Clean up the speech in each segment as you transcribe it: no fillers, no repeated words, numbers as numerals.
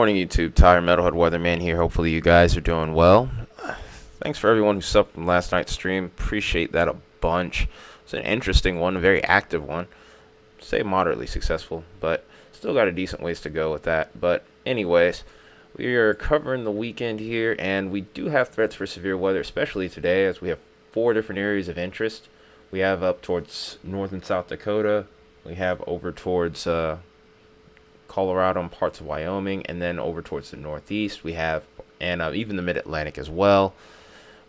morning, YouTube. Tyler Metalhead Weatherman here. Hopefully, you guys are doing well. Thanks for everyone who subbed from last night's stream. Appreciate that a bunch. It's an interesting one, a very active one. Say moderately successful, but still got a decent ways to go with that. But anyways, we are covering the weekend here, and we do have threats for severe weather, especially today, as we have 4 different areas of interest. We have up towards North and South Dakota. We have over towards Colorado and parts of Wyoming, and then over towards the Northeast. We have, and even the Mid-Atlantic as well.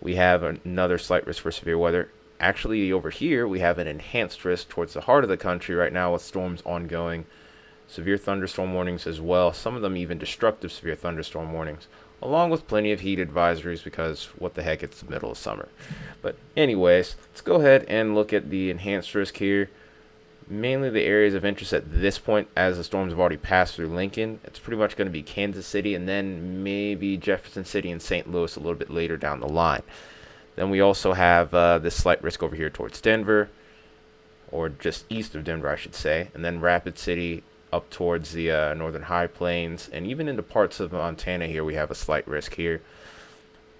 We have another slight risk for severe weather. Actually, over here, we have an enhanced risk towards the heart of the country right now with storms ongoing. Severe thunderstorm warnings as well. Some of them even destructive severe thunderstorm warnings, along with plenty of heat advisories because what the heck, it's the middle of summer. But anyways, let's go ahead and look at the enhanced risk here. Mainly the areas of interest at this point, as the storms have already passed through Lincoln. It's pretty much going to be Kansas City and then maybe Jefferson City and St. Louis a little bit later down the line. Then we also have this slight risk over here towards Denver, or just east of Denver, I should say. And then Rapid City up towards the northern high plains, and even into parts of Montana here we have a slight risk here.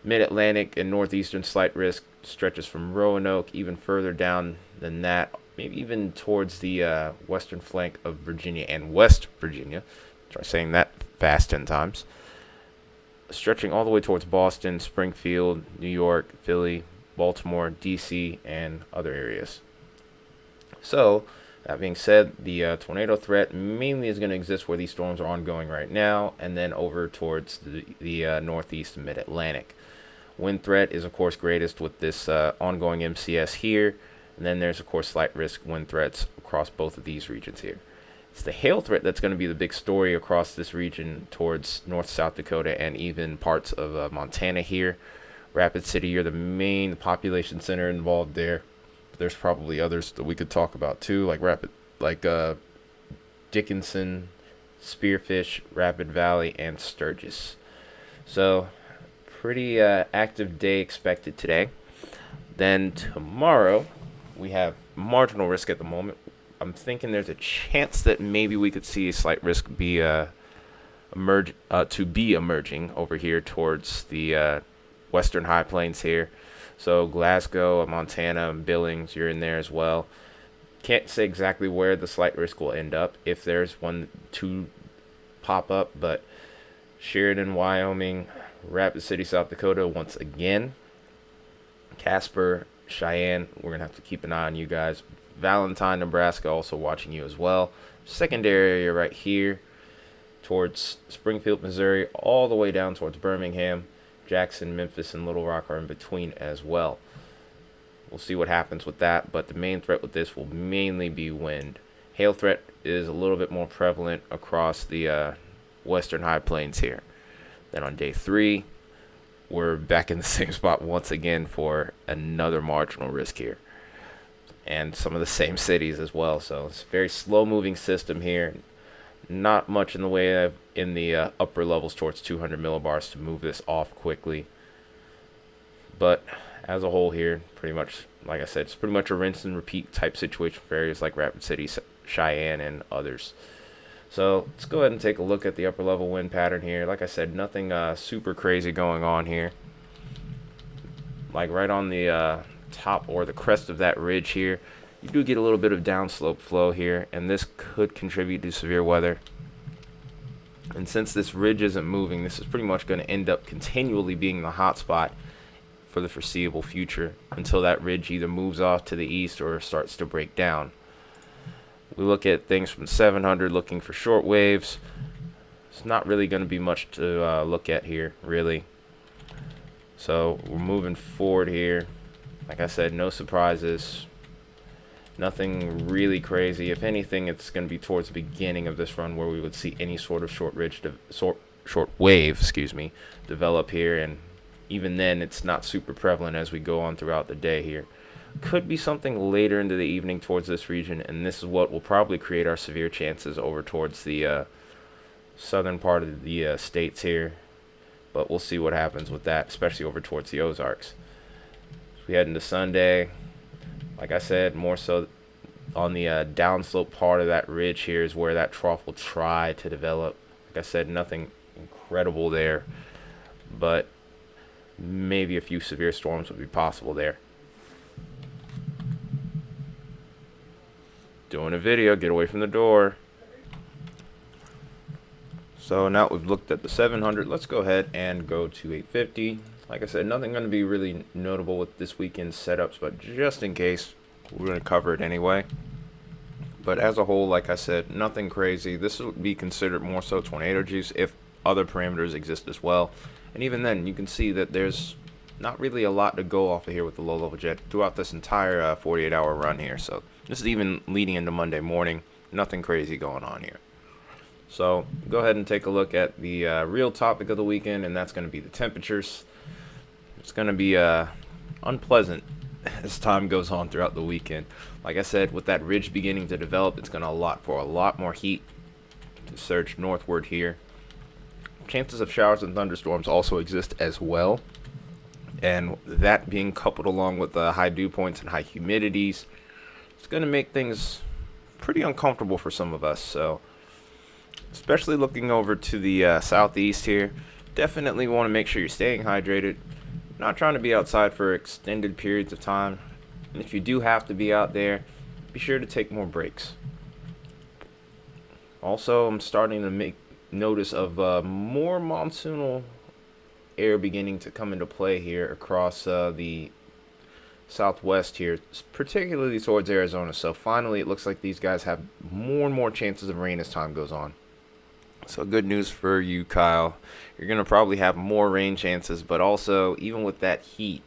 Mid-Atlantic and northeastern slight risk stretches from Roanoke even further down than that, maybe even towards the western flank of Virginia and West Virginia. Try saying that fast 10 times. Stretching all the way towards Boston, Springfield, New York, Philly, Baltimore, D.C., and other areas. So, that being said, the tornado threat mainly is going to exist where these storms are ongoing right now, and then over towards the northeast and mid-Atlantic. Wind threat is, of course, greatest with this ongoing MCS here. And then there's, of course, slight risk wind threats across both of these regions here. It's the hail threat that's going to be the big story across this region towards North South Dakota and even parts of Montana here. Rapid City, you're the main population center involved there. But there's probably others that we could talk about too, like Dickinson, Spearfish, Rapid Valley, and Sturgis. So, pretty active day expected today. Then tomorrow, we have marginal risk at the moment. I'm thinking there's a chance that maybe we could see a slight risk be emerging over here towards the western high plains here. So Glasgow, Montana, Billings, you're in there as well. Can't say exactly where the slight risk will end up if there's one to pop up, but Sheridan, Wyoming, Rapid City, South Dakota once again. Casper, Cheyenne, we're going to have to keep an eye on you guys. Valentine, Nebraska, also watching you as well. Secondary area right here towards Springfield, Missouri, all the way down towards Birmingham. Jackson, Memphis, and Little Rock are in between as well. We'll see what happens with that, but the main threat with this will mainly be wind. Hail threat is a little bit more prevalent across the western high plains here. Then on day 3, we're back in the same spot once again for another marginal risk here. And some of the same cities as well. So it's a very slow-moving system here. Not much in the way of in the upper levels towards 200 millibars to move this off quickly. But as a whole here, pretty much, like I said, it's pretty much a rinse and repeat type situation for areas like Rapid City, Cheyenne, and others. So let's go ahead and take a look at the upper level wind pattern here. Like I said, nothing super crazy going on here. Like right on the top or the crest of that ridge here, you do get a little bit of downslope flow here, and this could contribute to severe weather. And since this ridge isn't moving, this is pretty much going to end up continually being the hot spot for the foreseeable future until that ridge either moves off to the east or starts to break down. We look at things from 700 looking for short waves. It's not really going to be much to look at here, really. So we're moving forward here. Like I said, no surprises. Nothing really crazy. If anything, it's going to be towards the beginning of this run where we would see any sort of short wave, develop here, and even then it's not super prevalent as we go on throughout the day here. Could be something later into the evening towards this region, and this is what will probably create our severe chances over towards the southern part of the states here. But we'll see what happens with that, especially over towards the Ozarks. As we head into Sunday, like I said, more so on the downslope part of that ridge here is where that trough will try to develop. Like I said, nothing incredible there, but maybe a few severe storms would be possible there. Doing a video, get away from the door. So now we've looked at the 700, let's go ahead and go to 850. Like I said, nothing going to be really notable with this weekend's setups, but just in case, we're going to cover it anyway. But as a whole, like I said, nothing crazy. This will be considered more so tornado juice if other parameters exist as well. And even then, you can see that there's not really a lot to go off of here with the low-level jet throughout this entire 48-hour run here. So this is even leading into Monday morning. Nothing crazy going on here. So go ahead and take a look at the real topic of the weekend, and that's going to be the temperatures. It's going to be unpleasant as time goes on throughout the weekend. Like I said, with that ridge beginning to develop, it's going to allow for a lot more heat to surge northward here. Chances of showers and thunderstorms also exist as well, and that being coupled along with high dew points and high humidities, it's going to make things pretty uncomfortable for some of us. So especially looking over to the southeast here, definitely want to make sure you're staying hydrated, not trying to be outside for extended periods of time. And if you do have to be out there, be sure to take more breaks. Also, I'm starting to make notice of more monsoonal air beginning to come into play here across the southwest here, particularly towards Arizona. So finally, it looks like these guys have more and more chances of rain as time goes on. So good news for you, Kyle. You're going to probably have more rain chances, but also, even with that heat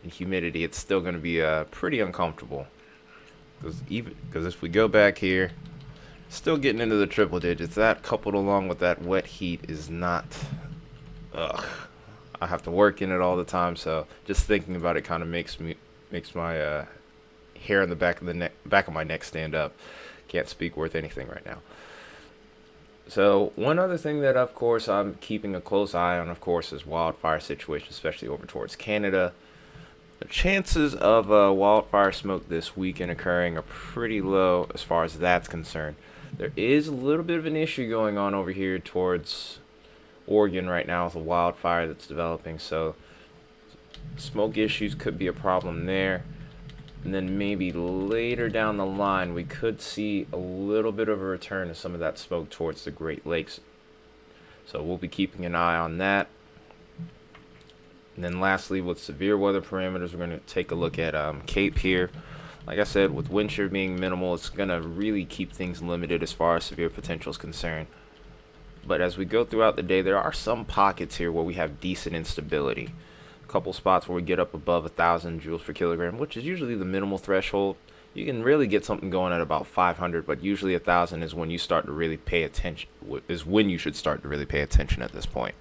and humidity, it's still going to be pretty uncomfortable. Because if we go back here, still getting into the triple digits. That coupled along with that wet heat is not... Ugh. I have to work in it all the time, so just thinking about it kind of makes my hair in the back of my neck stand up. Can't speak worth anything right now. So one other thing that, of course, I'm keeping a close eye on, of course, is wildfire situation, especially over towards Canada. The chances of wildfire smoke this weekend occurring are pretty low as far as that's concerned. There is a little bit of an issue going on over here towards Oregon right now with a wildfire that's developing, so smoke issues could be a problem there. And then maybe later down the line, we could see a little bit of a return of some of that smoke towards the Great Lakes. So we'll be keeping an eye on that. And then lastly, with severe weather parameters, we're going to take a look at Cape here. Like I said, with wind shear being minimal, it's going to really keep things limited as far as severe potential is concerned. But as we go throughout the day, there are some pockets here where we have decent instability. Couple spots where we get up above 1,000 joules per kilogram, which is usually the minimal threshold. You can really get something going at about 500, but usually 1,000 is when you start to really pay attention. Is when you should start to really pay attention at this point.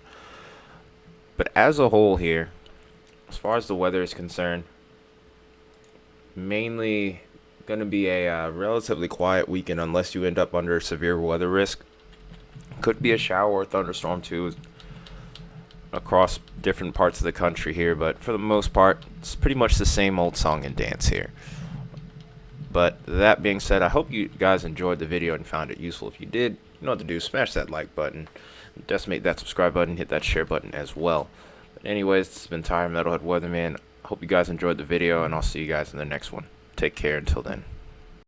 But as a whole here, as far as the weather is concerned, mainly going to be a relatively quiet weekend unless you end up under severe weather risk. Could be a shower or thunderstorm too across different parts of the country here, but for the most part, it's pretty much the same old song and dance here. But that being said, I hope you guys enjoyed the video and found it useful. If you did, you know what to do. Smash that like button, decimate that subscribe button, hit that share button as well. But anyways, this has been Metalhead Weatherman. I hope you guys enjoyed the video, and I'll see you guys in the next one. Take care until then.